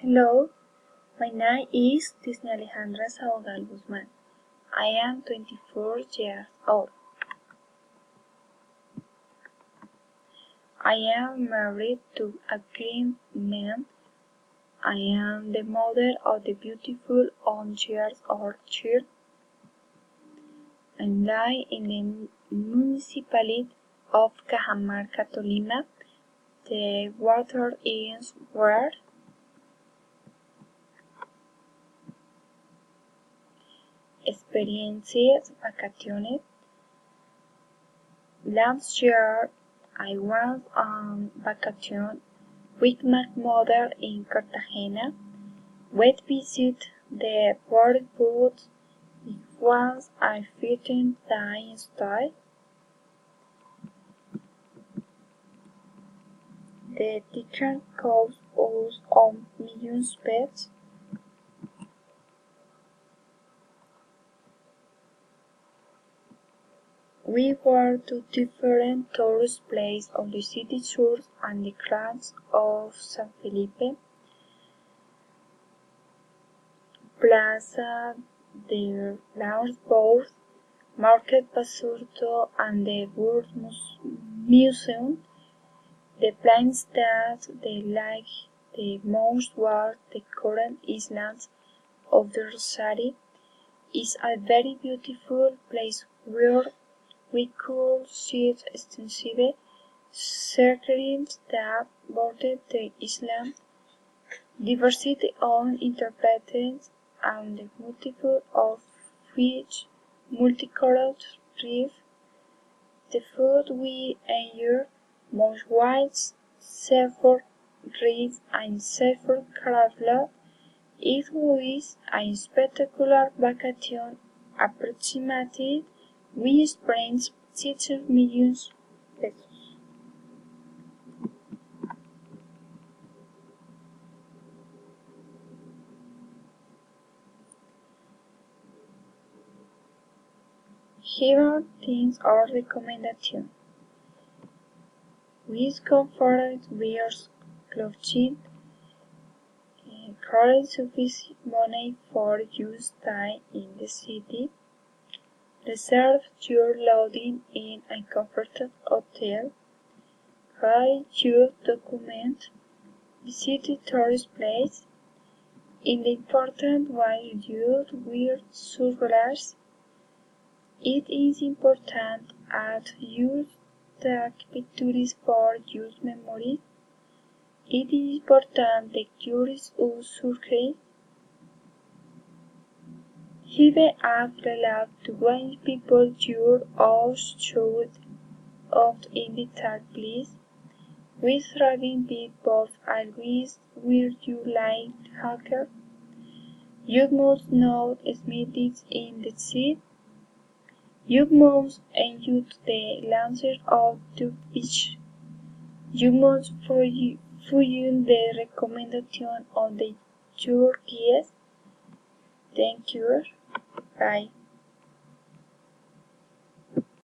Hello, my name is Disney Alejandra Sabogal Guzman. I am 24 years old. I am married to a clean man. I am the mother of the beautiful 1-year-old child. I live in the municipality of Cajamarca, Tolima. The weather is rare. Experiencias, vacaciones. Last year, I went on vacation with my mother in Cartagena. We visited the port, but it was a fitting day stay. The ticket cost us $1,000,000. We were to different tourist places of the city church and the crags of San Felipe, Plaza de Los Bourgs, Market Basurto, and the World Museum. The plains that they like the most were the coral islands of the Rosary. Is a very beautiful place where we could see extensive circles that bordered the island, diversity of interpretations, and the multiple of rich, multicolored reef. The food we enjoyed most was seafood, rice, and seafood crab. It was a spectacular vacation. Approximately, we spent $6 million. Here are things or recommendations. With comfort wears clothing, carry sufficient money for your stay in the city. Reserve your lodging in a comfortable hotel. Carry your documents. Visit the tourist place. In the important way you wear sunglasses. It is important that you take pictures for your memory. It is important that you use surgery. Give a relax to when people your house should opt in the third place. With driving big boats always where you like hacker. You must not smith in the seat. You must enjoy the lancer of the beach. You must follow the recommendation of the tour guide. Thank you. Bye.